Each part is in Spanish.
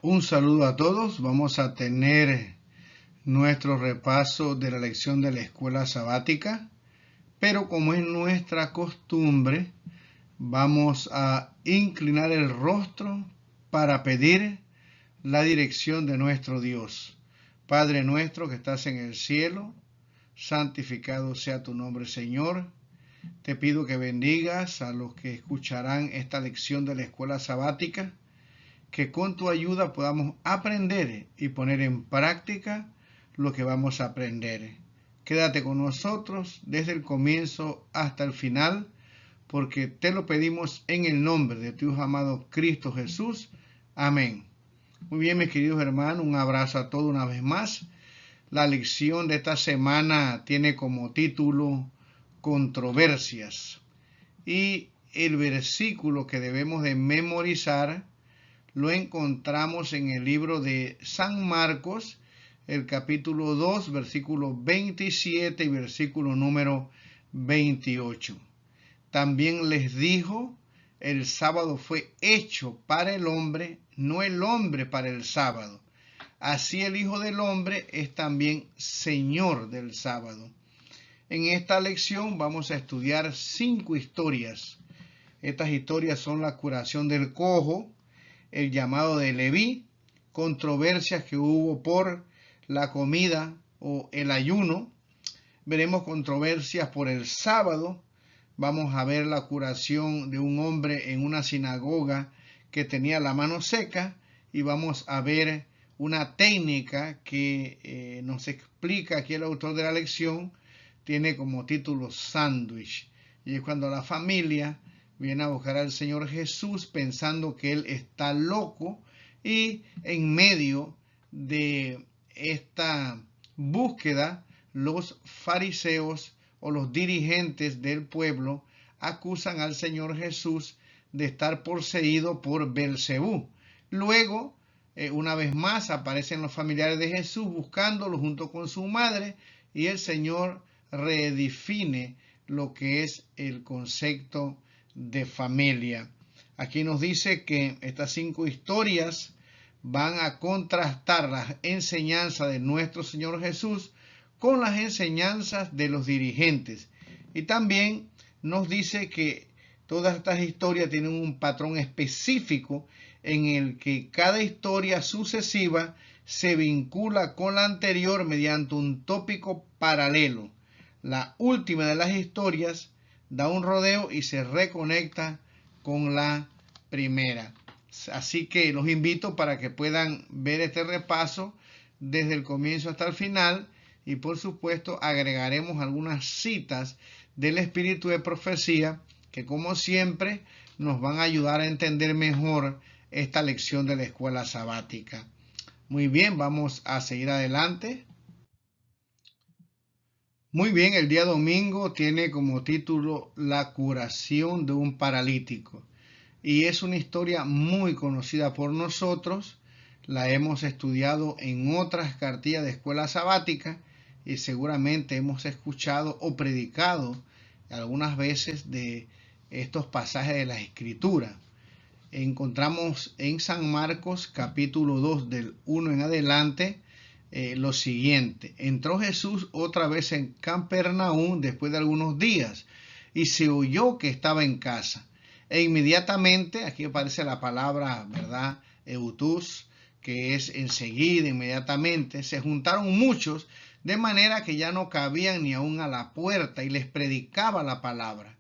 Un saludo a todos. Vamos a tener nuestro repaso de la lección de la escuela sabática, pero como es nuestra costumbre, vamos a inclinar el rostro para pedir la dirección de nuestro Dios. Padre nuestro que estás en el cielo, santificado sea tu nombre, Señor. Te pido que bendigas a los que escucharán esta lección de la escuela sabática, que con tu ayuda podamos aprender y poner en práctica lo que vamos a aprender. Quédate con nosotros desde el comienzo hasta el final, porque te lo pedimos en el nombre de tu amado Cristo Jesús. Amén. Muy bien, mis queridos hermanos, un abrazo a todos una vez más. La lección de esta semana tiene como título Controversias. Y el versículo que debemos de memorizar lo encontramos en el libro de San Marcos, el capítulo 2, versículo 27 y versículo número 28. También les dijo, el sábado fue hecho para el hombre, no el hombre para el sábado. Así el Hijo del Hombre es también Señor del sábado. En esta lección vamos a estudiar 5 historias. Estas historias son la curación del cojo, el llamado de Leví, controversias que hubo por la comida o el ayuno. Veremos controversias por el sábado. Vamos a ver la curación de un hombre en una sinagoga que tenía la mano seca, y vamos a ver una técnica que nos explica aquí el autor de la lección. Tiene como título sándwich, y es cuando la familia viene a buscar al Señor Jesús pensando que Él está loco, y en medio de esta búsqueda, los fariseos o los dirigentes del pueblo acusan al Señor Jesús de estar poseído por Belcebú. Luego, una vez más, aparecen los familiares de Jesús buscándolo junto con su madre, y el Señor redefine lo que es el concepto de familia. Aquí nos dice que estas 5 historias van a contrastar las enseñanzas de nuestro Señor Jesús con las enseñanzas de los dirigentes. Y también nos dice que todas estas historias tienen un patrón específico en el que cada historia sucesiva se vincula con la anterior mediante un tópico paralelo. La última de las historias da un rodeo y se reconecta con la primera. Así que los invito para que puedan ver este repaso desde el comienzo hasta el final, y por supuesto agregaremos algunas citas del espíritu de profecía que, como siempre, nos van a ayudar a entender mejor esta lección de la escuela sabática. Muy bien, vamos a seguir adelante. Muy bien, el día domingo tiene como título La curación de un paralítico, y es una historia muy conocida por nosotros. La hemos estudiado en otras cartillas de escuela sabática, y seguramente hemos escuchado o predicado algunas veces de estos pasajes de la Escritura. Encontramos en San Marcos capítulo 2 del 1 en adelante lo siguiente: entró Jesús otra vez en Capernaum después de algunos días, y se oyó que estaba en casa. E inmediatamente, aquí aparece la palabra, ¿verdad? Eutus, que es enseguida, inmediatamente, se juntaron muchos, de manera que ya no cabían ni aún a la puerta, y les predicaba la palabra.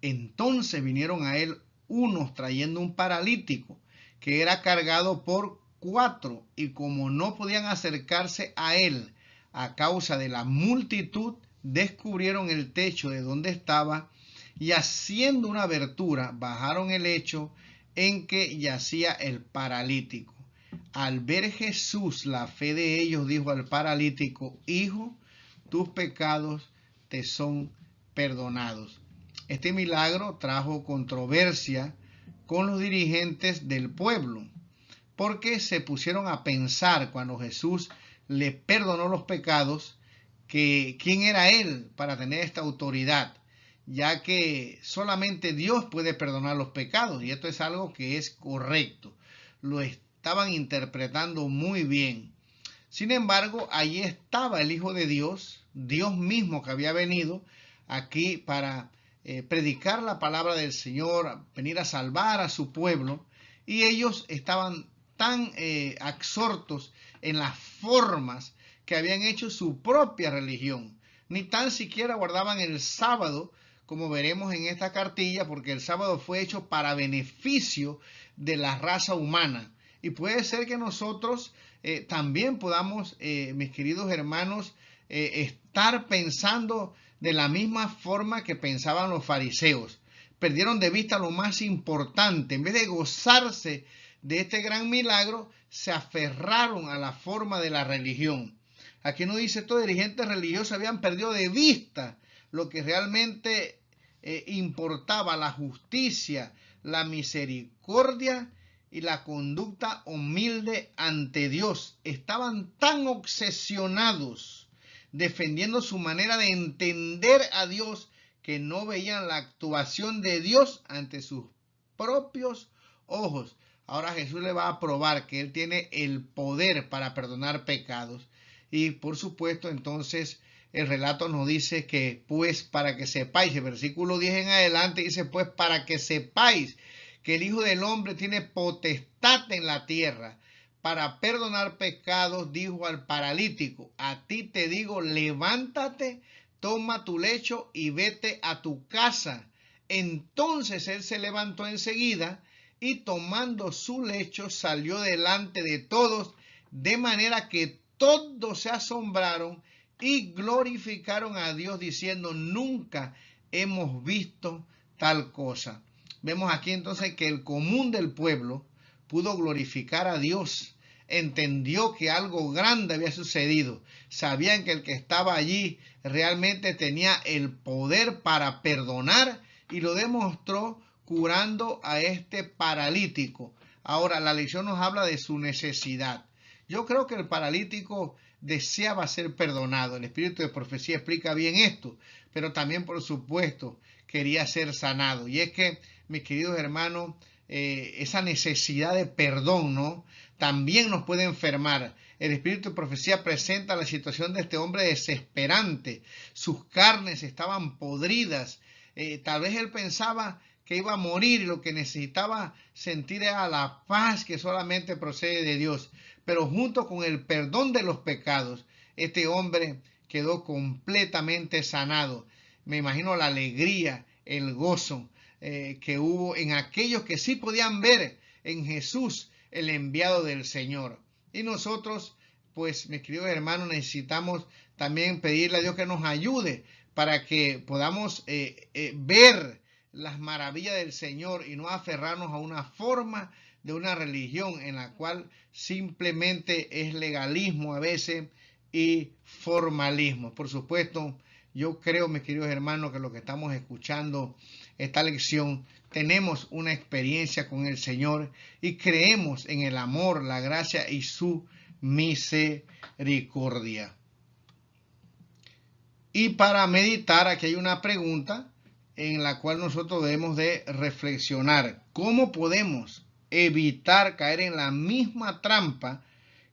Entonces vinieron a él unos trayendo un paralítico que era cargado por 4, y como no podían acercarse a él a causa de la multitud, descubrieron el techo de donde estaba, y haciendo una abertura bajaron el lecho en que yacía el paralítico. Al ver Jesús la fe de ellos, dijo al paralítico: hijo, tus pecados te son perdonados. Este milagro trajo controversia con los dirigentes del pueblo, porque se pusieron a pensar, cuando Jesús le perdonó los pecados, que quién era él para tener esta autoridad, ya que solamente Dios puede perdonar los pecados, y esto es algo que es correcto. Lo estaban interpretando muy bien. Sin embargo, allí estaba el Hijo de Dios, Dios mismo que había venido aquí para predicar la palabra del Señor, venir a salvar a su pueblo, y ellos estaban tan absortos en las formas que habían hecho su propia religión. Ni tan siquiera guardaban el sábado, como veremos en esta cartilla, porque el sábado fue hecho para beneficio de la raza humana. Y puede ser que nosotros también podamos, mis queridos hermanos, estar pensando de la misma forma que pensaban los fariseos. Perdieron de vista lo más importante. En vez de gozarse de este gran milagro, se aferraron a la forma de la religión. Aquí nos dice, estos dirigentes religiosos habían perdido de vista lo que realmente importaba: la justicia, la misericordia y la conducta humilde ante Dios. Estaban tan obsesionados defendiendo su manera de entender a Dios que no veían la actuación de Dios ante sus propios ojos. Ahora Jesús le va a probar que Él tiene el poder para perdonar pecados. Y por supuesto, entonces el relato nos dice que, pues, para que sepáis, el versículo 10 en adelante dice, pues, para que sepáis que el Hijo del Hombre tiene potestad en la tierra para perdonar pecados, dijo al paralítico, a ti te digo, levántate, toma tu lecho y vete a tu casa. Entonces él se levantó enseguida y tomando su lecho salió delante de todos, de manera que todos se asombraron y glorificaron a Dios diciendo, nunca hemos visto tal cosa. Vemos aquí entonces que el común del pueblo pudo glorificar a Dios, entendió que algo grande había sucedido, sabían que el que estaba allí realmente tenía el poder para perdonar y lo demostró curando a este paralítico. Ahora, la lección nos habla de su necesidad. Yo creo que el paralítico deseaba ser perdonado. El espíritu de profecía explica bien esto, pero también, por supuesto, quería ser sanado. Y es que, mis queridos hermanos, esa necesidad de perdón, ¿no?, también nos puede enfermar. El espíritu de profecía presenta la situación de este hombre desesperante. Sus carnes estaban podridas. Tal vez él pensaba que iba a morir y lo que necesitaba sentir era la paz que solamente procede de Dios. Pero junto con el perdón de los pecados, este hombre quedó completamente sanado. Me imagino la alegría, el gozo que hubo en aquellos que sí podían ver en Jesús el enviado del Señor. Y nosotros, pues, mis queridos hermanos, necesitamos también pedirle a Dios que nos ayude para que podamos ver las maravillas del Señor y no aferrarnos a una forma de una religión en la cual simplemente es legalismo a veces y formalismo. Por supuesto, yo creo, mis queridos hermanos, que lo que estamos escuchando esta lección, tenemos una experiencia con el Señor y creemos en el amor, la gracia y su misericordia. Y para meditar, aquí hay una pregunta en la cual nosotros debemos de reflexionar. ¿Cómo podemos evitar caer en la misma trampa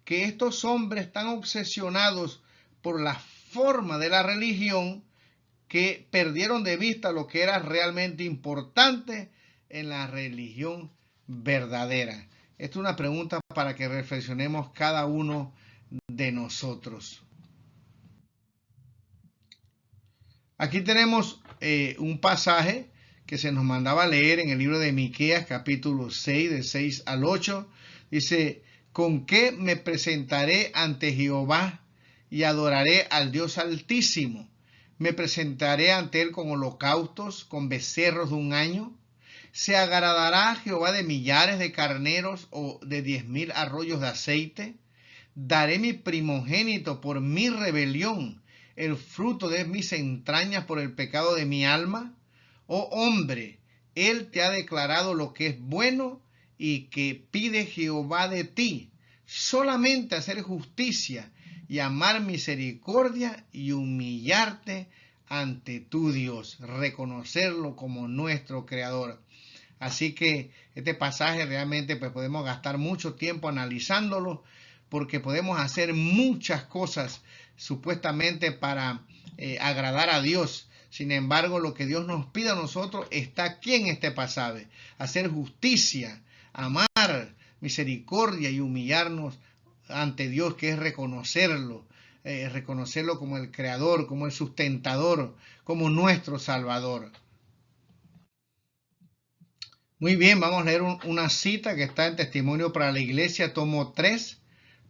que estos hombres tan obsesionados por la forma de la religión que perdieron de vista lo que era realmente importante en la religión verdadera? Esta es una pregunta para que reflexionemos cada uno de nosotros. Aquí tenemos un pasaje que se nos mandaba a leer en el libro de Miqueas, capítulo 6, de 6 al 8. Dice, ¿con qué me presentaré ante Jehová y adoraré al Dios Altísimo? ¿Me presentaré ante él con holocaustos, con becerros de un año? ¿Se agradará Jehová de millares de carneros o de 10,000 arroyos de aceite? ¿Daré mi primogénito por mi rebelión, el fruto de mis entrañas por el pecado de mi alma? Oh hombre, él te ha declarado lo que es bueno y que pide Jehová de ti, solamente hacer justicia y amar misericordia y humillarte ante tu Dios, reconocerlo como nuestro Creador. Así que este pasaje realmente pues podemos gastar mucho tiempo analizándolo, porque podemos hacer muchas cosas supuestamente para agradar a Dios. Sin embargo, lo que Dios nos pide a nosotros está aquí en este pasaje: hacer justicia, amar, misericordia y humillarnos ante Dios, que es reconocerlo como el creador, como el sustentador, como nuestro salvador. Muy bien, vamos a leer una cita que está en Testimonio para la Iglesia, tomo 3,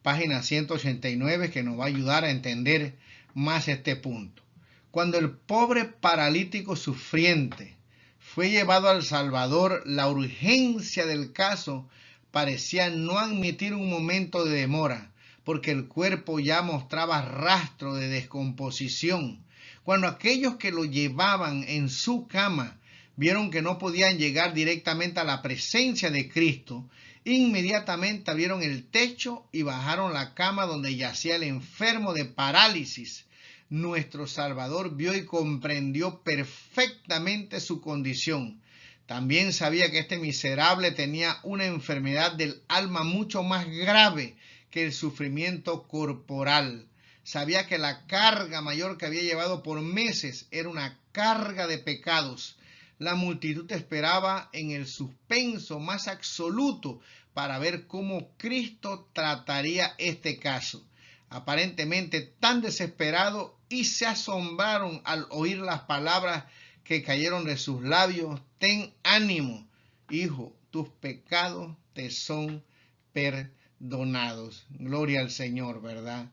página 189, que nos va a ayudar a entender más este punto. Cuando el pobre paralítico sufriente fue llevado al Salvador, la urgencia del caso parecía no admitir un momento de demora, porque el cuerpo ya mostraba rastro de descomposición. Cuando aquellos que lo llevaban en su cama vieron que no podían llegar directamente a la presencia de Cristo, inmediatamente abrieron el techo y bajaron la cama donde yacía el enfermo de parálisis. Nuestro Salvador vio y comprendió perfectamente su condición. También sabía que este miserable tenía una enfermedad del alma mucho más grave que el sufrimiento corporal. Sabía que la carga mayor que había llevado por meses era una carga de pecados. La multitud esperaba en el suspenso más absoluto para ver cómo Cristo trataría este caso. Aparentemente tan desesperado, y se asombraron al oír las palabras que cayeron de sus labios: ten ánimo, hijo, tus pecados te son perdonados. Gloria al Señor, ¿verdad?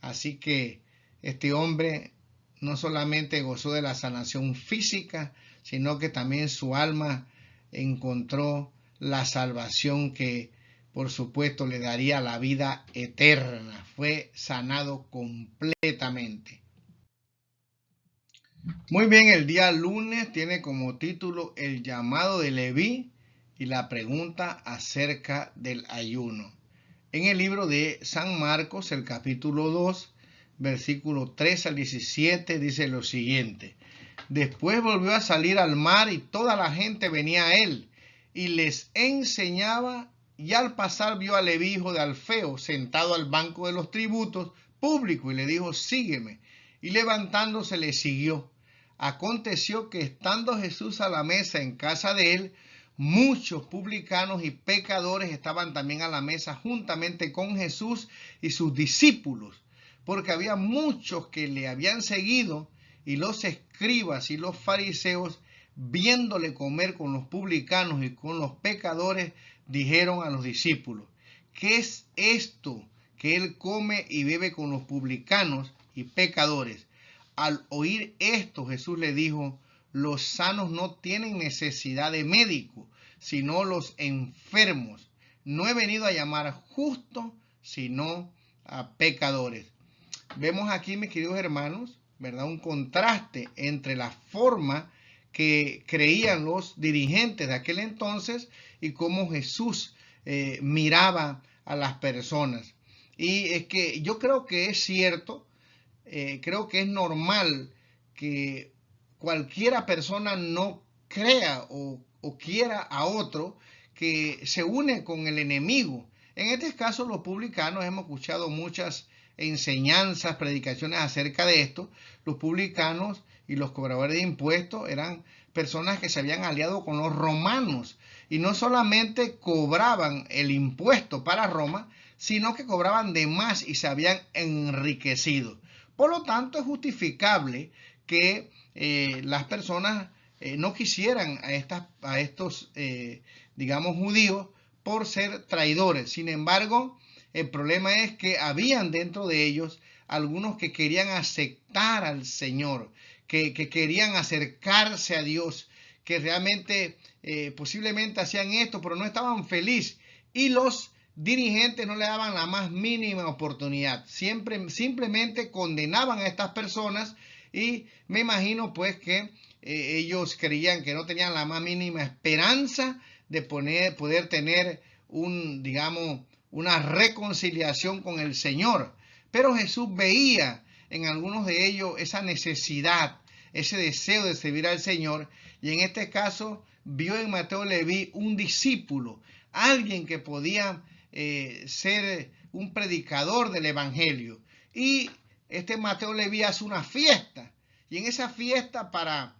Así que este hombre no solamente gozó de la sanación física, sino que también su alma encontró la salvación que, por supuesto, le daría la vida eterna. Fue sanado completamente. Muy bien, el día lunes tiene como título el llamado de Leví y la pregunta acerca del ayuno. En el libro de San Marcos, el capítulo 2, versículo 3 al 17, dice lo siguiente: después volvió a salir al mar y toda la gente venía a él y les enseñaba, y al pasar vio a Leví, hijo de Alfeo, sentado al banco de los tributos públicos, y le dijo: sígueme. Y levantándose le siguió. Aconteció que estando Jesús a la mesa en casa de él, muchos publicanos y pecadores estaban también a la mesa juntamente con Jesús y sus discípulos, porque había muchos que le habían seguido, y los escribas y los fariseos, viéndole comer con los publicanos y con los pecadores, dijeron a los discípulos: ¿qué es esto que él come y bebe con los publicanos y pecadores? Al oír esto, Jesús le dijo: los sanos no tienen necesidad de médico, sino los enfermos. No he venido a llamar justos, sino a pecadores. Vemos aquí, mis queridos hermanos, ¿verdad?, un contraste entre la forma que creían los dirigentes de aquel entonces y cómo Jesús miraba a las personas. Y es que yo creo que es cierto, creo que es normal que cualquiera persona no crea o quiera a otro que se une con el enemigo. En este caso, los publicanos, hemos escuchado muchas enseñanzas, predicaciones acerca de esto. Los publicanos y los cobradores de impuestos eran personas que se habían aliado con los romanos, y no solamente cobraban el impuesto para Roma, sino que cobraban de más y se habían enriquecido. Por lo tanto, es justificable que las personas no quisieran a estos, digamos, judíos por ser traidores. Sin embargo, el problema es que habían dentro de ellos algunos que querían aceptar al Señor, que querían acercarse a Dios, que realmente posiblemente hacían esto, pero no estaban felices, y los dirigentes no le daban la más mínima oportunidad. Simplemente condenaban a estas personas, y me imagino pues que ellos creían que no tenían la más mínima esperanza de poder tener digamos, una reconciliación con el Señor. Pero Jesús veía en algunos de ellos esa necesidad, ese deseo de servir al Señor, y en este caso vio en Mateo Leví un discípulo, alguien que podía ser un predicador del Evangelio. Y este Mateo Leví hace una fiesta, y en esa fiesta para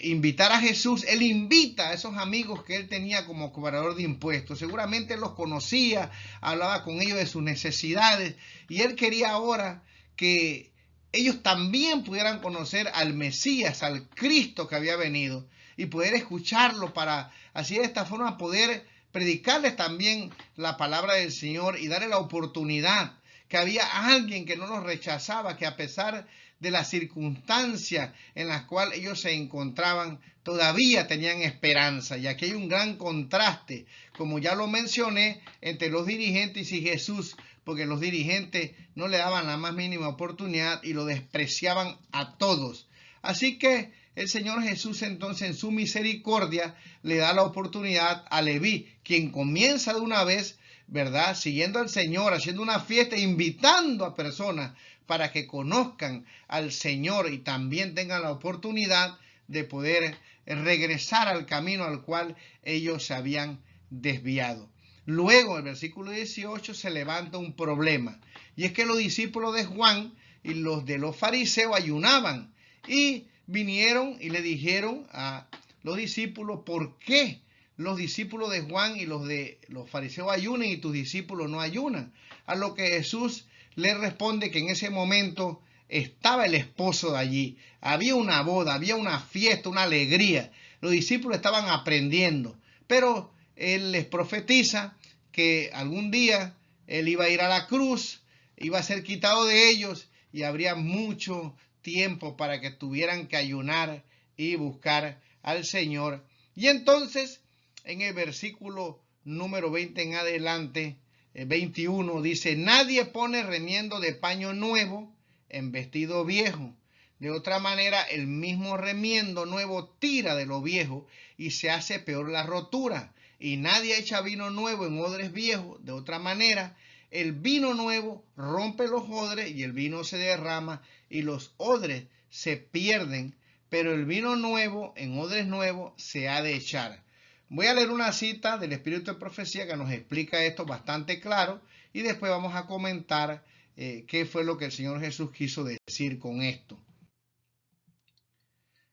invitar a Jesús, él invita a esos amigos que él tenía como cobrador de impuestos. Seguramente él los conocía, hablaba con ellos de sus necesidades, y él quería ahora que ellos también pudieran conocer al Mesías, al Cristo que había venido, y poder escucharlo para así de esta forma poder predicarles también la palabra del Señor y darle la oportunidad, que había alguien que no los rechazaba, que a pesar de las circunstancias en las cuales ellos se encontraban, todavía tenían esperanza. Y aquí hay un gran contraste, como ya lo mencioné, entre los dirigentes y Jesús, porque los dirigentes no le daban la más mínima oportunidad y lo despreciaban a todos. Así que el Señor Jesús entonces en su misericordia le da la oportunidad a Leví, quien comienza de una vez, ¿verdad?, siguiendo al Señor, haciendo una fiesta, invitando a personas para que conozcan al Señor y también tengan la oportunidad de poder regresar al camino al cual ellos se habían desviado. Luego, en el versículo 18, se levanta un problema, y es que los discípulos de Juan y los de los fariseos ayunaban, y vinieron y le dijeron a los discípulos, ¿por qué los discípulos de Juan y los de los fariseos ayunan y tus discípulos no ayunan? A lo que Jesús le responde que en ese momento estaba el esposo de allí, había una boda, había una fiesta, una alegría, los discípulos estaban aprendiendo, pero él les profetiza que algún día él iba a ir a la cruz, iba a ser quitado de ellos y habría mucho tiempo para que tuvieran que ayunar y buscar al Señor. Y entonces en el versículo número 20 en adelante, 21, dice: nadie pone remiendo de paño nuevo en vestido viejo. De otra manera, el mismo remiendo nuevo tira de lo viejo y se hace peor la rotura. Y nadie echa vino nuevo en odres viejos. De otra manera, el vino nuevo rompe los odres y el vino se derrama y los odres se pierden, pero el vino nuevo en odres nuevos se ha de echar. Voy a leer una cita del Espíritu de Profecía que nos explica esto bastante claro y después vamos a comentar qué fue lo que el Señor Jesús quiso decir con esto.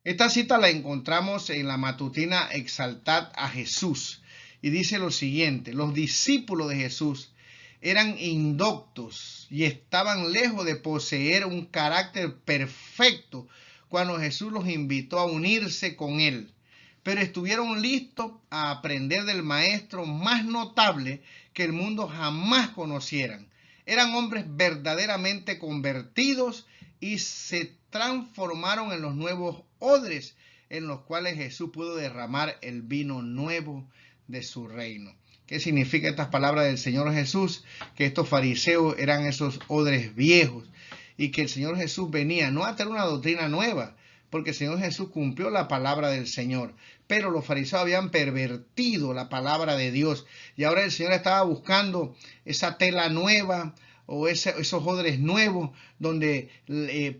Esta cita la encontramos en la matutina Exaltad a Jesús y dice lo siguiente: los discípulos de Jesús eran indoctos y estaban lejos de poseer un carácter perfecto cuando Jesús los invitó a unirse con él, pero estuvieron listos a aprender del maestro más notable que el mundo jamás conocieran. Eran hombres verdaderamente convertidos y se transformaron en los nuevos odres en los cuales Jesús pudo derramar el vino nuevo de su reino. ¿Qué significa estas palabras del Señor Jesús? Que estos fariseos eran esos odres viejos y que el Señor Jesús venía no a tener una doctrina nueva, porque el Señor Jesús cumplió la palabra del Señor, pero los fariseos habían pervertido la palabra de Dios y ahora el Señor estaba buscando esa tela nueva o esos odres nuevos donde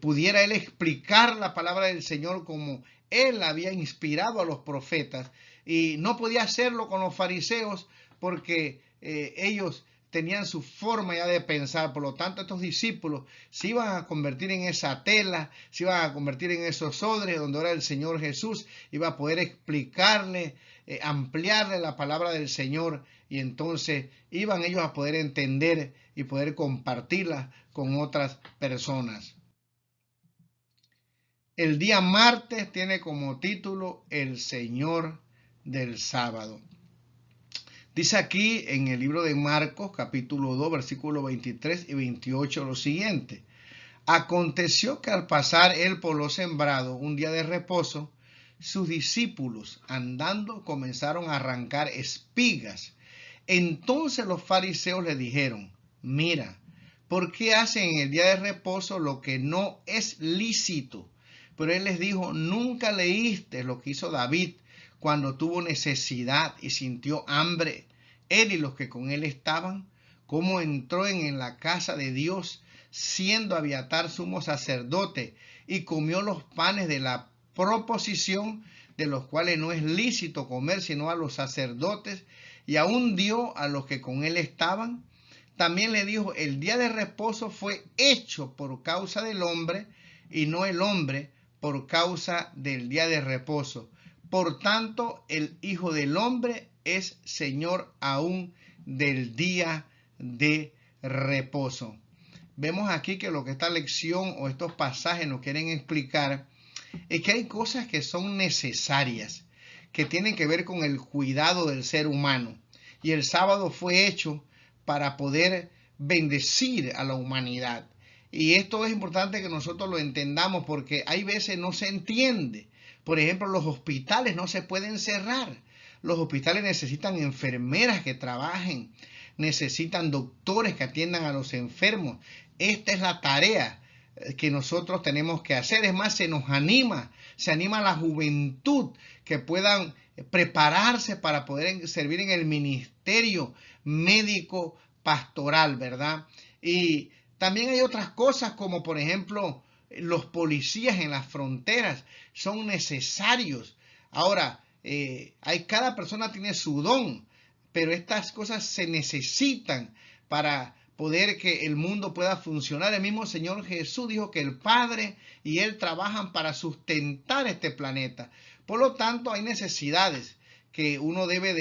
pudiera él explicar la palabra del Señor como él había inspirado a los profetas, y no podía hacerlo con los fariseos porque ellos tenían su forma ya de pensar. Por lo tanto, estos discípulos se iban a convertir en esa tela, se iban a convertir en esos odres donde ahora el Señor Jesús iba a poder explicarle, ampliarle la palabra del Señor, y entonces iban ellos a poder entender y poder compartirla con otras personas. El día martes tiene como título El Señor del sábado. Dice aquí en el libro de Marcos, capítulo 2, versículos 23 y 28 lo siguiente: aconteció que al pasar él por los sembrados un día de reposo, sus discípulos andando comenzaron a arrancar espigas. Entonces los fariseos le dijeron: mira, ¿por qué hacen en el día de reposo lo que no es lícito? Pero él les dijo: nunca leíste lo que hizo David cuando tuvo necesidad y sintió hambre, él y los que con él estaban, cómo entró en la casa de Dios, siendo Abiatar sumo sacerdote, y comió los panes de la proposición, de los cuales no es lícito comer sino a los sacerdotes, y aún dio a los que con él estaban. También le dijo, el día de reposo fue hecho por causa del hombre, y no el hombre por causa del día de reposo. Por tanto, el Hijo del Hombre es Señor aún del día de reposo. Vemos aquí que lo que esta lección o estos pasajes nos quieren explicar es que hay cosas que son necesarias, que tienen que ver con el cuidado del ser humano. Y el sábado fue hecho para poder bendecir a la humanidad. Y esto es importante que nosotros lo entendamos porque hay veces no se entiende. Por ejemplo, los hospitales no se pueden cerrar. Los hospitales necesitan enfermeras que trabajen, necesitan doctores que atiendan a los enfermos. Esta es la tarea que nosotros tenemos que hacer. Es más, se anima a la juventud que puedan prepararse para poder servir en el ministerio médico pastoral, ¿verdad? Y también hay otras cosas como por ejemplo los policías en las fronteras son necesarios. Ahora, cada persona tiene su don, pero estas cosas se necesitan para poder que el mundo pueda funcionar. El mismo Señor Jesús dijo que el Padre y Él trabajan para sustentar este planeta. Por lo tanto, hay necesidades que uno debe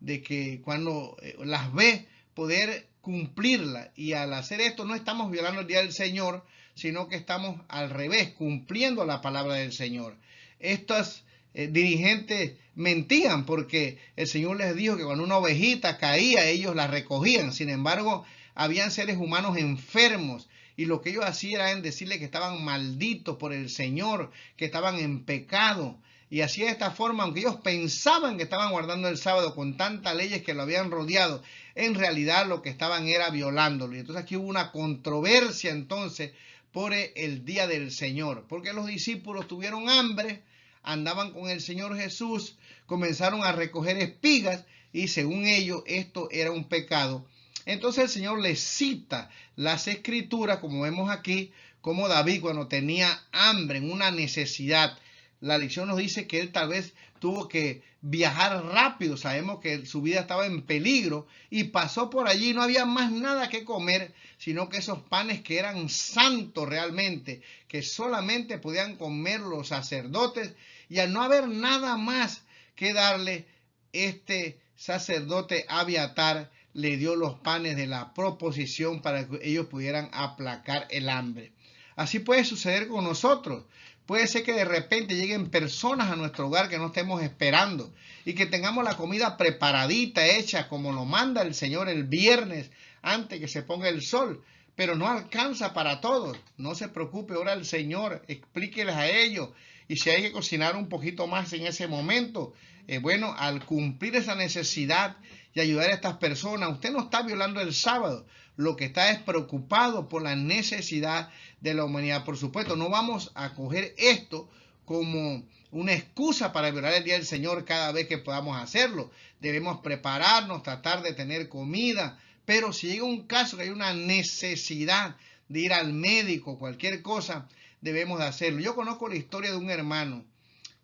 de que cuando las ve, poder cumplirlas. Y al hacer esto no estamos violando el día del Señor, sino que estamos al revés, cumpliendo la palabra del Señor. Estos dirigentes mentían porque el Señor les dijo que cuando una ovejita caía, ellos la recogían. Sin embargo, habían seres humanos enfermos y lo que ellos hacían era decirle que estaban malditos por el Señor, que estaban en pecado. Y así de esta forma, aunque ellos pensaban que estaban guardando el sábado con tantas leyes que lo habían rodeado, en realidad lo que estaban era violándolo. Y entonces aquí hubo una controversia entonces por el día del Señor, porque los discípulos tuvieron hambre, andaban con el Señor Jesús, comenzaron a recoger espigas y según ellos esto era un pecado. Entonces el Señor les cita las escrituras, como vemos aquí, como David cuando tenía hambre, en una necesidad. La lección nos dice que él tal vez tuvo que viajar rápido. Sabemos que su vida estaba en peligro y pasó por allí. No había más nada que comer, sino que esos panes que eran santos realmente, que solamente podían comer los sacerdotes. Y al no haber nada más que darle, este sacerdote Abiatar le dio los panes de la proposición para que ellos pudieran aplacar el hambre. Así puede suceder con nosotros. Puede ser que de repente lleguen personas a nuestro hogar que no estemos esperando y que tengamos la comida preparadita, hecha como lo manda el Señor el viernes antes que se ponga el sol, pero no alcanza para todos. No se preocupe, ora al Señor, explíqueles a ellos y si hay que cocinar un poquito más en ese momento, bueno, al cumplir esa necesidad y ayudar a estas personas, usted no está violando el sábado, lo que está es preocupado por la necesidad de la humanidad. Por supuesto, no vamos a coger esto como una excusa para violar el día del Señor cada vez que podamos hacerlo. Debemos prepararnos, tratar de tener comida, pero si llega un caso que hay una necesidad de ir al médico, cualquier cosa, debemos de hacerlo. Yo conozco la historia de un hermano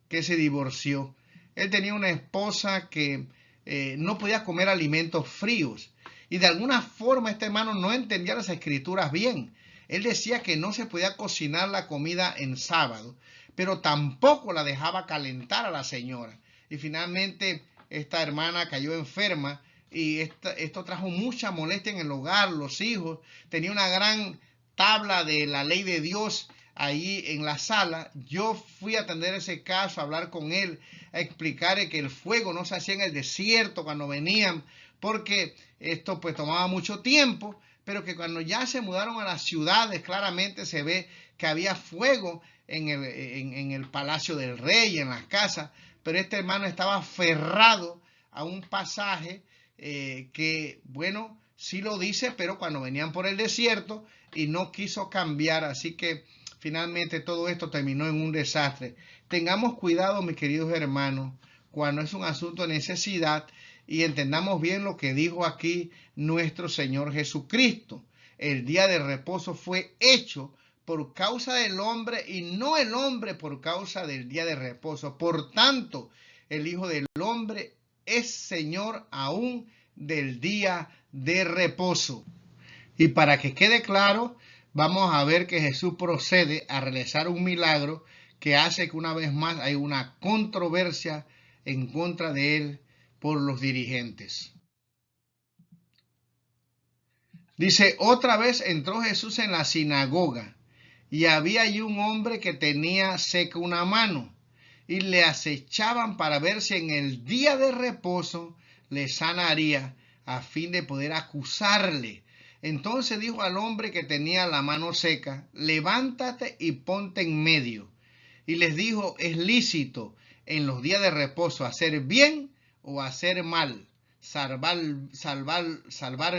que se divorció. Él tenía una esposa que no podía comer alimentos fríos. Y de alguna forma este hermano no entendía las escrituras bien. Él decía que no se podía cocinar la comida en sábado, pero tampoco la dejaba calentar a la señora. Y finalmente esta hermana cayó enferma y esto trajo mucha molestia en el hogar, los hijos. Tenía una gran tabla de la ley de Dios ahí en la sala. Yo fui a atender ese caso, a hablar con él, a explicarle que el fuego no se hacía en el desierto cuando venían, porque esto pues tomaba mucho tiempo, pero que cuando ya se mudaron a las ciudades claramente se ve que había fuego en el palacio del rey, en las casas, pero este hermano estaba aferrado a un pasaje que, bueno, sí lo dice, pero cuando venían por el desierto y no quiso cambiar, así que finalmente todo esto terminó en un desastre. Tengamos cuidado, mis queridos hermanos, cuando es un asunto de necesidad y entendamos bien lo que dijo aquí nuestro Señor Jesucristo. El día de reposo fue hecho por causa del hombre y no el hombre por causa del día de reposo. Por tanto, el Hijo del Hombre es Señor aún del día de reposo. Y para que quede claro, vamos a ver que Jesús procede a realizar un milagro que hace que una vez más hay una controversia en contra de él por los dirigentes. Dice, otra vez entró Jesús en la sinagoga y había allí un hombre que tenía seca una mano y le acechaban para ver si en el día de reposo le sanaría a fin de poder acusarle. Entonces dijo al hombre que tenía la mano seca, levántate y ponte en medio. Y les dijo, es lícito en los días de reposo hacer bien o hacer mal, salvar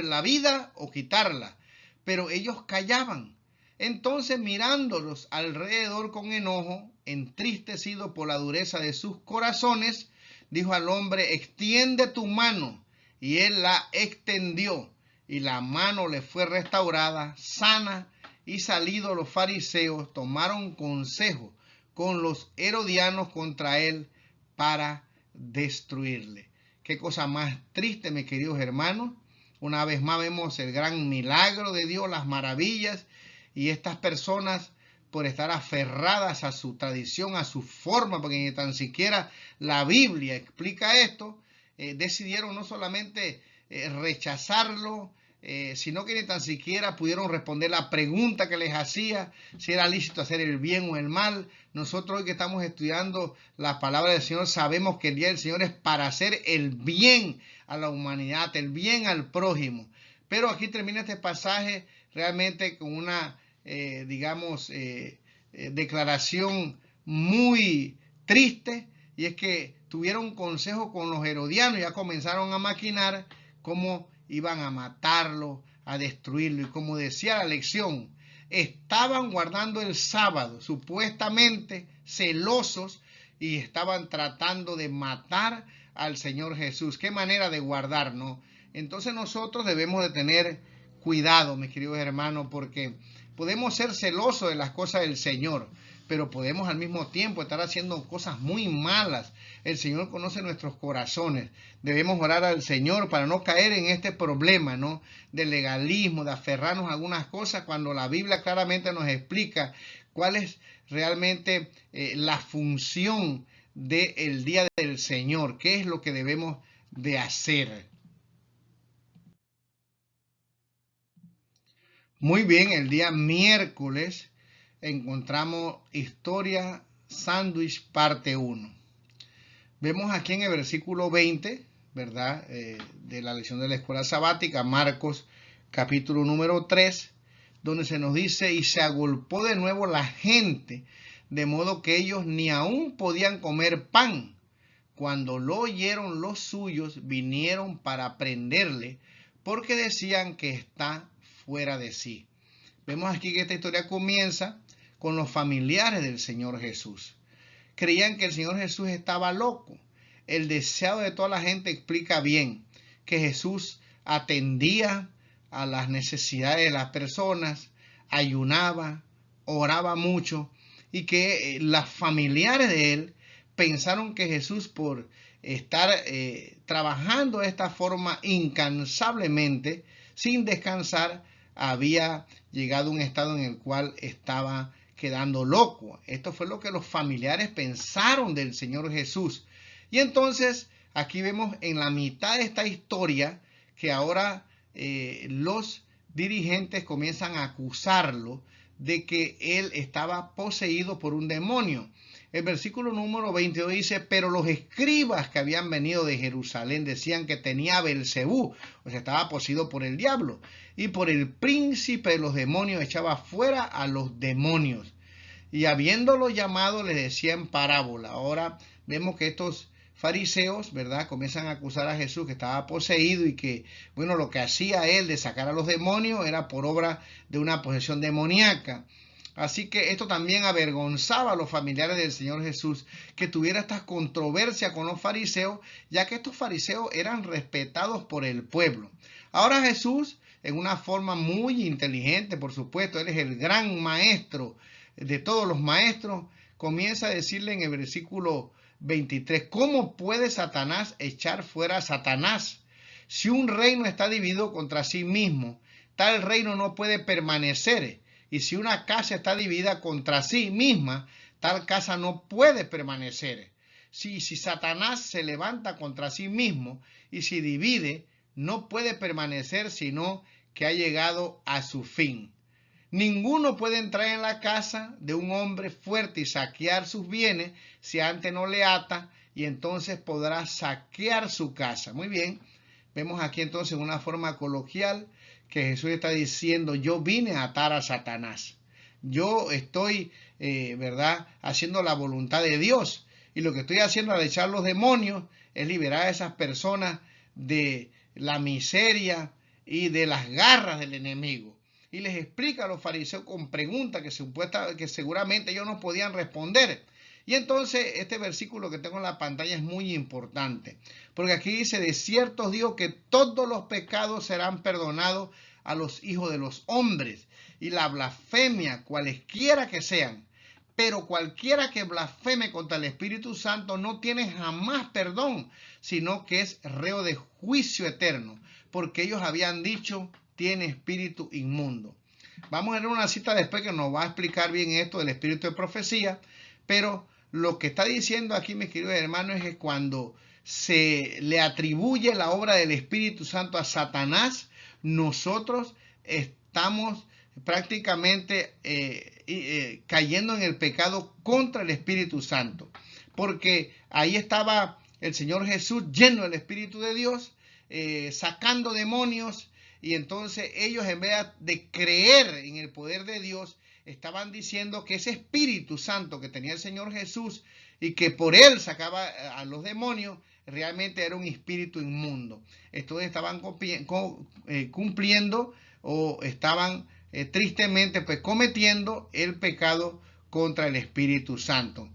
la vida o quitarla. Pero ellos callaban. Entonces mirándolos alrededor con enojo, entristecido por la dureza de sus corazones, dijo al hombre, extiende tu mano. Y él la extendió, y la mano le fue restaurada, sana, y salidos los fariseos tomaron consejo con los herodianos contra él para destruirle. Qué cosa más triste, mis queridos hermanos. Una vez más vemos el gran milagro de Dios, las maravillas, y estas personas, por estar aferradas a su tradición, a su forma, porque ni tan siquiera la Biblia explica esto, decidieron no solamente rechazarlo, sino que ni tan siquiera pudieron responder la pregunta que les hacía, si era lícito hacer el bien o el mal. Nosotros hoy que estamos estudiando la palabra del Señor, sabemos que el día del Señor es para hacer el bien a la humanidad, el bien al prójimo. Pero aquí termina este pasaje realmente con una, declaración muy triste, y es que tuvieron consejo con los herodianos, ya comenzaron a maquinar cómo iban a matarlo, a destruirlo. Y como decía la lección, estaban guardando el sábado, supuestamente celosos, y estaban tratando de matar al Señor Jesús. Qué manera de guardar, ¿no? Entonces nosotros debemos de tener cuidado, mis queridos hermanos, porque podemos ser celosos de las cosas del Señor, pero podemos al mismo tiempo estar haciendo cosas muy malas. El Señor conoce nuestros corazones. Debemos orar al Señor para no caer en este problema, ¿no?, del legalismo, de aferrarnos a algunas cosas, cuando la Biblia claramente nos explica cuál es realmente la función del día del Señor, qué es lo que debemos de hacer. Muy bien, el día miércoles encontramos Historia Sándwich parte 1. Vemos aquí en el versículo 20, ¿verdad?, de la lección de la escuela sabática, Marcos capítulo número 3, donde se nos dice, y se agolpó de nuevo la gente, de modo que ellos ni aún podían comer pan. Cuando lo oyeron los suyos, vinieron para prenderle, porque decían que está fuera de sí. Vemos aquí que esta historia comienza con los familiares del Señor Jesús. Creían que el Señor Jesús estaba loco. El deseado de toda la gente explica bien que Jesús atendía a las necesidades de las personas, ayunaba, oraba mucho, y que las familiares de él pensaron que Jesús, por estar trabajando de esta forma incansablemente, sin descansar, había llegado a un estado en el cual estaba quedando loco. Esto fue lo que los familiares pensaron del Señor Jesús. Y entonces aquí vemos en la mitad de esta historia que ahora los dirigentes comienzan a acusarlo de que él estaba poseído por un demonio. El versículo número 22 dice, pero los escribas que habían venido de Jerusalén decían que tenía Belcebú, o sea, estaba poseído por el diablo, y por el príncipe de los demonios echaba fuera a los demonios. Y habiéndolo llamado, les decía en parábola. Ahora vemos que estos fariseos, ¿verdad?, comienzan a acusar a Jesús que estaba poseído, y que, bueno, lo que hacía él de sacar a los demonios era por obra de una posesión demoníaca. Así que esto también avergonzaba a los familiares del Señor Jesús, que tuviera esta controversia con los fariseos, ya que estos fariseos eran respetados por el pueblo. Ahora Jesús en una forma muy inteligente, por supuesto, Él es el gran maestro de todos los maestros, comienza a decirle en el versículo 23, ¿cómo puede Satanás echar fuera a Satanás? Si un reino está dividido contra sí mismo, tal reino no puede permanecer. Y si una casa está dividida contra sí misma, tal casa no puede permanecer. Si Satanás se levanta contra sí mismo y se divide, no puede permanecer, sino que ha llegado a su fin. Ninguno puede entrar en la casa de un hombre fuerte y saquear sus bienes si antes no le ata, y entonces podrá saquear su casa. Muy bien, vemos aquí entonces una forma coloquial que Jesús está diciendo, yo vine a atar a Satanás. Yo estoy, ¿verdad?, haciendo la voluntad de Dios. Y lo que estoy haciendo al echar los demonios es liberar a esas personas de la miseria y de las garras del enemigo. Y les explica a los fariseos con preguntas que seguramente ellos no podían responder. Y entonces este versículo que tengo en la pantalla es muy importante, porque aquí dice, de cierto os digo que todos los pecados serán perdonados a los hijos de los hombres, y la blasfemia, cualesquiera que sean, pero cualquiera que blasfeme contra el Espíritu Santo no tiene jamás perdón, sino que es reo de juicio eterno, porque ellos habían dicho, tiene espíritu inmundo. Vamos a ver una cita después que nos va a explicar bien esto del espíritu de profecía, pero lo que está diciendo aquí, mis queridos hermanos, es que cuando se le atribuye la obra del Espíritu Santo a Satanás, nosotros estamos prácticamente cayendo en el pecado contra el Espíritu Santo, porque ahí estaba el Señor Jesús lleno del Espíritu de Dios, sacando demonios, y entonces ellos, en vez de creer en el poder de Dios, estaban diciendo que ese Espíritu Santo que tenía el Señor Jesús y que por él sacaba a los demonios, realmente era un espíritu inmundo. Entonces estaban cumpliendo o estaban tristemente pues cometiendo el pecado contra el Espíritu Santo.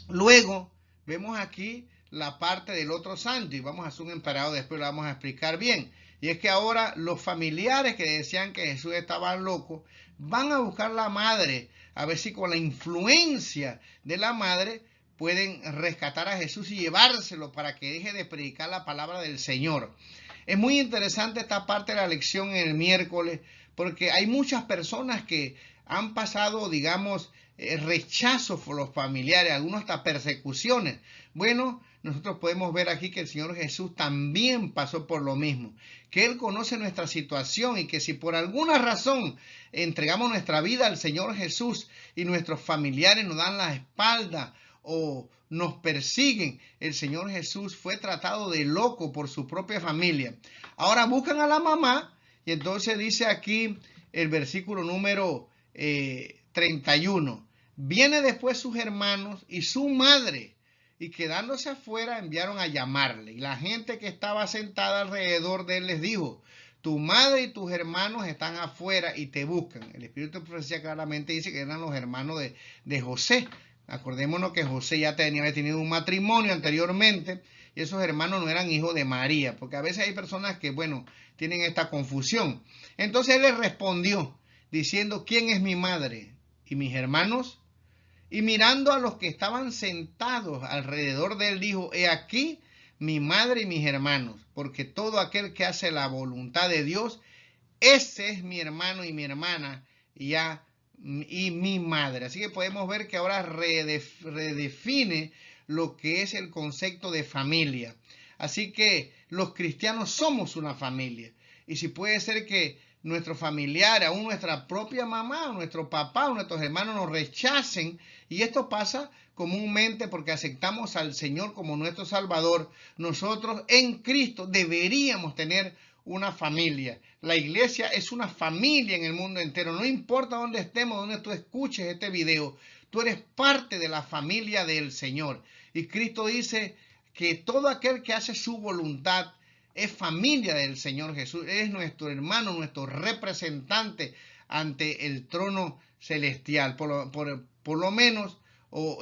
Luego vemos aquí la parte del otro santo, y vamos a hacer un emparado, después lo vamos a explicar bien. Y es que ahora los familiares que decían que Jesús estaba loco van a buscar la madre, a ver si con la influencia de la madre pueden rescatar a Jesús y llevárselo para que deje de predicar la palabra del Señor. Es muy interesante esta parte de la lección en el miércoles, porque hay muchas personas que han pasado, digamos, rechazo por los familiares, algunos hasta persecuciones. Bueno, nosotros podemos ver aquí que el Señor Jesús también pasó por lo mismo, que Él conoce nuestra situación y que si por alguna razón entregamos nuestra vida al Señor Jesús y nuestros familiares nos dan la espalda o nos persiguen, el Señor Jesús fue tratado de loco por su propia familia. Ahora buscan a la mamá y entonces dice aquí el versículo número 31. Viene después sus hermanos y su madre, y quedándose afuera enviaron a llamarle. Y la gente que estaba sentada alrededor de él les dijo, tu madre y tus hermanos están afuera y te buscan. El Espíritu de Profecía claramente dice que eran los hermanos de José. Acordémonos que José ya había tenido un matrimonio anteriormente y esos hermanos no eran hijos de María, porque a veces hay personas que, bueno, tienen esta confusión. Entonces él les respondió diciendo, ¿quién es mi madre y mis hermanos? Y mirando a los que estaban sentados alrededor de él, dijo, he aquí mi madre y mis hermanos, porque todo aquel que hace la voluntad de Dios, ese es mi hermano y mi hermana y mi madre. Así que podemos ver que ahora redefine lo que es el concepto de familia. Así que los cristianos somos una familia. Y si puede ser que nuestros familiares, aún nuestra propia mamá, o nuestro papá, o nuestros hermanos nos rechacen, y esto pasa comúnmente porque aceptamos al Señor como nuestro Salvador, nosotros en Cristo deberíamos tener una familia. La iglesia es una familia en el mundo entero. No importa dónde estemos, donde tú escuches este video, tú eres parte de la familia del Señor. Y Cristo dice que todo aquel que hace su voluntad es familia del Señor Jesús, es nuestro hermano, nuestro representante ante el trono celestial. Por lo menos,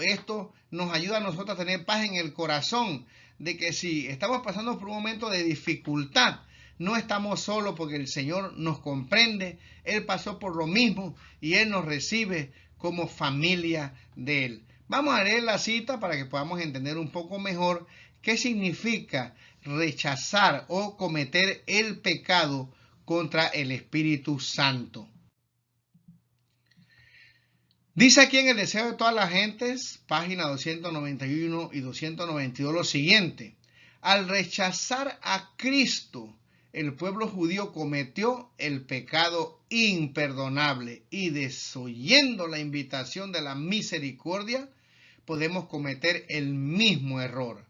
esto nos ayuda a nosotros a tener paz en el corazón, de que si estamos pasando por un momento de dificultad, no estamos solos porque el Señor nos comprende. Él pasó por lo mismo y Él nos recibe como familia de Él. Vamos a leer la cita para que podamos entender un poco mejor qué significa rechazar o cometer el pecado contra el Espíritu Santo. Dice aquí en el Deseo de todas las gentes, página 291 y 292 lo siguiente: al rechazar a Cristo, el pueblo judío cometió el pecado imperdonable y desoyendo la invitación de la misericordia, podemos cometer el mismo error.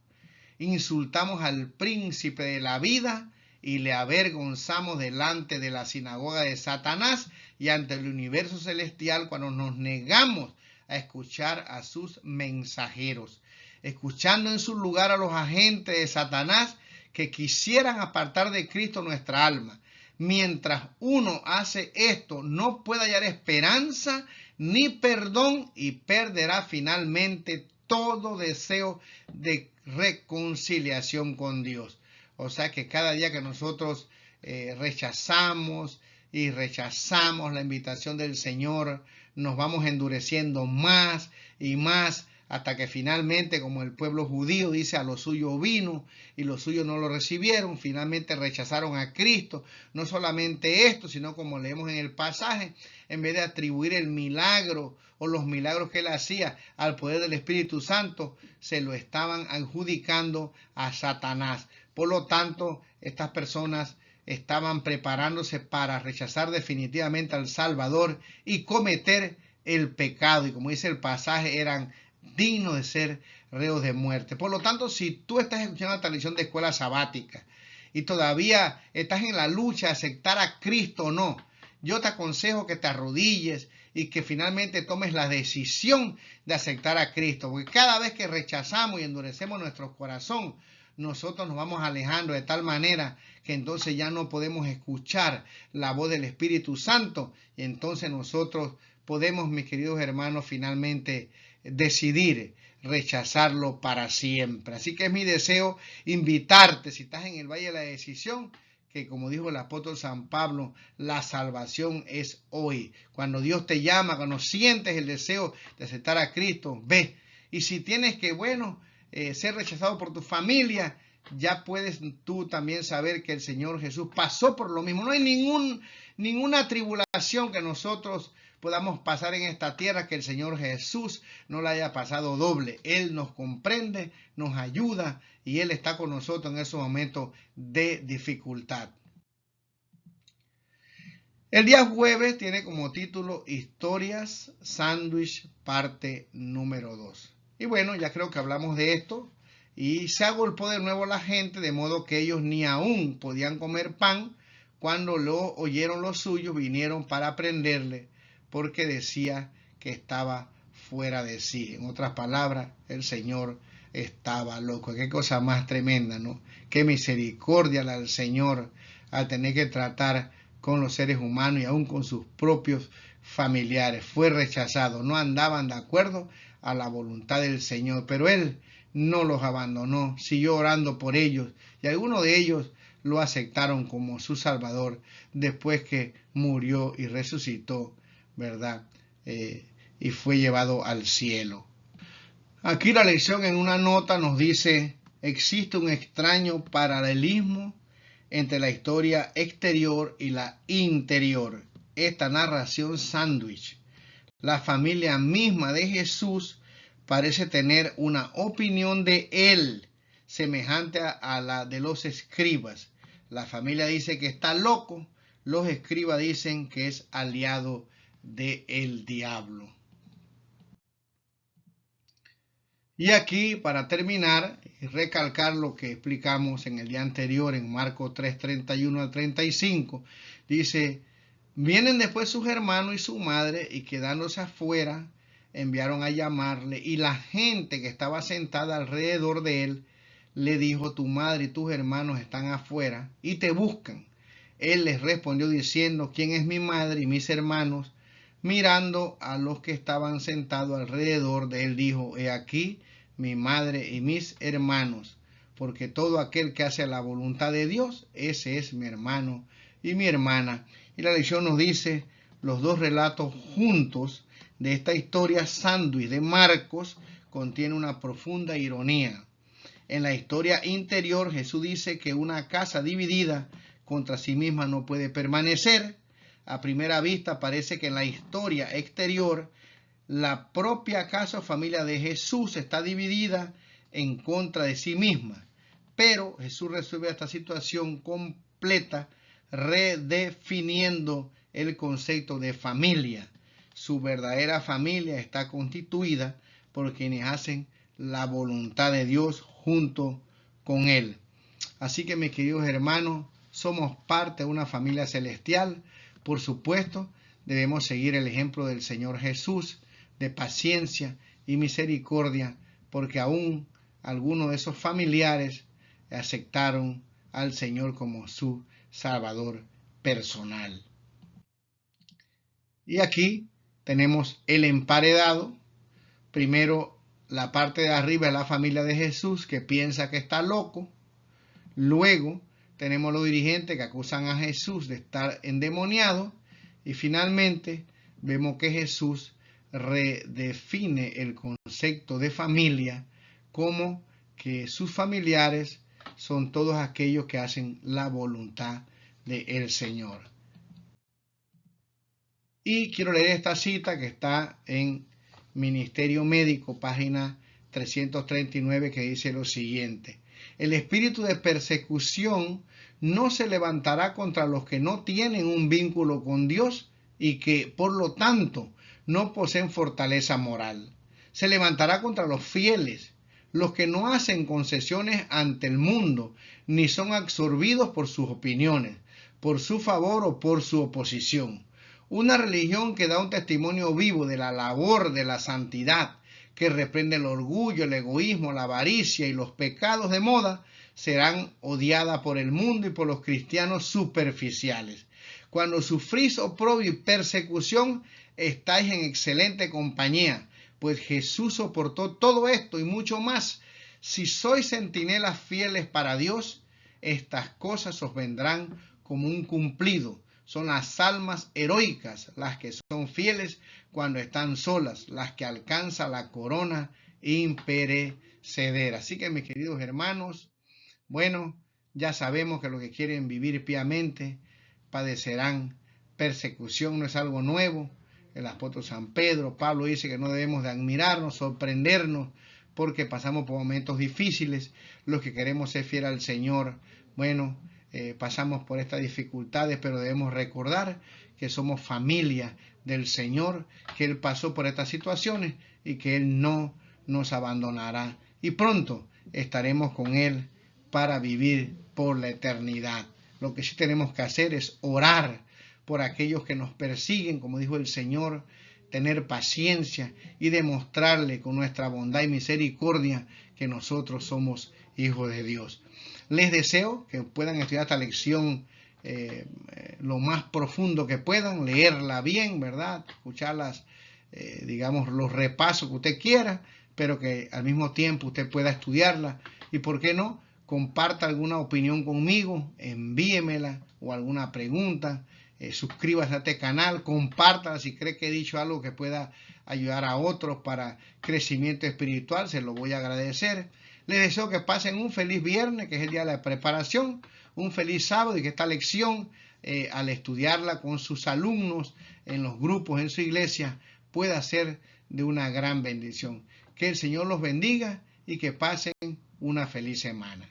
Insultamos al príncipe de la vida y le avergonzamos delante de la sinagoga de Satanás y ante el universo celestial cuando nos negamos a escuchar a sus mensajeros, escuchando en su lugar a los agentes de Satanás que quisieran apartar de Cristo nuestra alma. Mientras uno hace esto, no puede hallar esperanza ni perdón y perderá finalmente todo deseo de reconciliación con Dios. O sea que cada día que nosotros rechazamos la invitación del Señor, nos vamos endureciendo más y más hasta que finalmente, como el pueblo judío dice, a lo suyo vino y los suyos no lo recibieron, finalmente rechazaron a Cristo. No solamente esto, sino como leemos en el pasaje, en vez de atribuir el milagro o los milagros que él hacía al poder del Espíritu Santo, se lo estaban adjudicando a Satanás. Por lo tanto, estas personas estaban preparándose para rechazar definitivamente al Salvador y cometer el pecado. Y como dice el pasaje, eran dignos de ser reos de muerte. Por lo tanto, si tú estás escuchando esta lección de escuela sabática y todavía estás en la lucha de aceptar a Cristo o no, yo te aconsejo que te arrodilles y que finalmente tomes la decisión de aceptar a Cristo, porque cada vez que rechazamos y endurecemos nuestro corazón, nosotros nos vamos alejando de tal manera que entonces ya no podemos escuchar la voz del Espíritu Santo y entonces nosotros podemos, mis queridos hermanos, finalmente decidir rechazarlo para siempre. Así que es mi deseo invitarte, si estás en el Valle de la Decisión, que como dijo el apóstol San Pablo, la salvación es hoy. Cuando Dios te llama, cuando sientes el deseo de aceptar a Cristo, ve. Y si tienes que, ser rechazado por tu familia, ya puedes tú también saber que el Señor Jesús pasó por lo mismo. No hay ninguna tribulación que nosotros podamos pasar en esta tierra que el Señor Jesús no la haya pasado doble. Él nos comprende, nos ayuda y Él está con nosotros en esos momentos de dificultad. El día jueves tiene como título Historias Sándwich, parte número 2. Y bueno, ya creo que hablamos de esto. Y se agolpó de nuevo la gente, de modo que ellos ni aún podían comer pan. Cuando lo oyeron los suyos, vinieron para prenderle, porque decía que estaba fuera de sí. En otras palabras, el Señor estaba loco. Qué cosa más tremenda, ¿no? Qué misericordia la del Señor al tener que tratar con los seres humanos y aún con sus propios familiares. Fue rechazado, no andaban de acuerdo a la voluntad del Señor, pero Él no los abandonó, siguió orando por ellos y algunos de ellos lo aceptaron como su Salvador después que murió y resucitó, ¿verdad? Y fue llevado al cielo. Aquí la lección en una nota nos dice: existe un extraño paralelismo entre la historia exterior y la interior. Esta narración sándwich, la familia misma de Jesús parece tener una opinión de él semejante a la de los escribas. La familia dice que está loco, los escribas dicen que es aliado del diablo. Y aquí, para terminar y recalcar lo que explicamos en el día anterior en Marcos 3:31 al 35, dice: vienen después sus hermanos y su madre y quedándose afuera enviaron a llamarle, y la gente que estaba sentada alrededor de él le dijo: tu madre y tus hermanos están afuera y te buscan. Él les respondió diciendo: ¿quién es mi madre y mis hermanos? Mirando a los que estaban sentados alrededor de él, dijo: he aquí mi madre y mis hermanos, porque todo aquel que hace la voluntad de Dios, ese es mi hermano y mi hermana. Y la lección nos dice los dos relatos juntos de esta historia sándwich de Marcos contiene una profunda ironía. En la historia interior, Jesús dice que una casa dividida contra sí misma no puede permanecer. A primera vista parece que en la historia exterior, la propia casa o familia de Jesús está dividida en contra de sí misma. Pero Jesús resuelve esta situación completa redefiniendo el concepto de familia. Su verdadera familia está constituida por quienes hacen la voluntad de Dios junto con Él. Así que, mis queridos hermanos, somos parte de una familia celestial. Por supuesto, debemos seguir el ejemplo del Señor Jesús de paciencia y misericordia, porque aún algunos de esos familiares aceptaron al Señor como su Salvador personal. Y aquí tenemos el emparedado. Primero, la parte de arriba es la familia de Jesús, que piensa que está loco. Luego tenemos los dirigentes que acusan a Jesús de estar endemoniado. Y finalmente vemos que Jesús redefine el concepto de familia como que sus familiares son todos aquellos que hacen la voluntad del Señor. Y quiero leer esta cita que está en Ministerio Médico, página 339, que dice lo siguiente: el espíritu de persecución no se levantará contra los que no tienen un vínculo con Dios y que, por lo tanto, no poseen fortaleza moral. Se levantará contra los fieles, los que no hacen concesiones ante el mundo, ni son absorbidos por sus opiniones, por su favor o por su oposición. Una religión que da un testimonio vivo de la labor de la santidad, que reprende el orgullo, el egoísmo, la avaricia y los pecados de moda, serán odiadas por el mundo y por los cristianos superficiales. Cuando sufrís oprobio y persecución, estáis en excelente compañía, pues Jesús soportó todo esto y mucho más. Si sois centinelas fieles para Dios, estas cosas os vendrán como un cumplido. Son las almas heroicas las que son fieles cuando están solas, las que alcanzan la corona imperecedera. Así que, mis queridos hermanos, bueno, ya sabemos que los que quieren vivir piamente padecerán persecución, no es algo nuevo. El apóstol San Pedro, Pablo dice que no debemos de admirarnos, sorprendernos, porque pasamos por momentos difíciles. Los que queremos ser fieles al Señor, bueno, pasamos por estas dificultades, pero debemos recordar que somos familia del Señor, que Él pasó por estas situaciones y que Él no nos abandonará. Y pronto estaremos con Él para vivir por la eternidad. Lo que sí tenemos que hacer es orar por aquellos que nos persiguen, como dijo el Señor, tener paciencia y demostrarle con nuestra bondad y misericordia que nosotros somos hijos de Dios. Les deseo que puedan estudiar esta lección lo más profundo que puedan, leerla bien, ¿verdad? Escucharlas, digamos, los repasos que usted quiera, pero que al mismo tiempo usted pueda estudiarla. Y por qué no, comparta alguna opinión conmigo, envíemela o alguna pregunta. Suscríbase a este canal, compártala si cree que he dicho algo que pueda ayudar a otros para crecimiento espiritual, se lo voy a agradecer. Les deseo que pasen un feliz viernes, que es el día de la preparación, un feliz sábado y que esta lección, al estudiarla con sus alumnos en los grupos en su iglesia, pueda ser de una gran bendición. Que el Señor los bendiga y que pasen una feliz semana.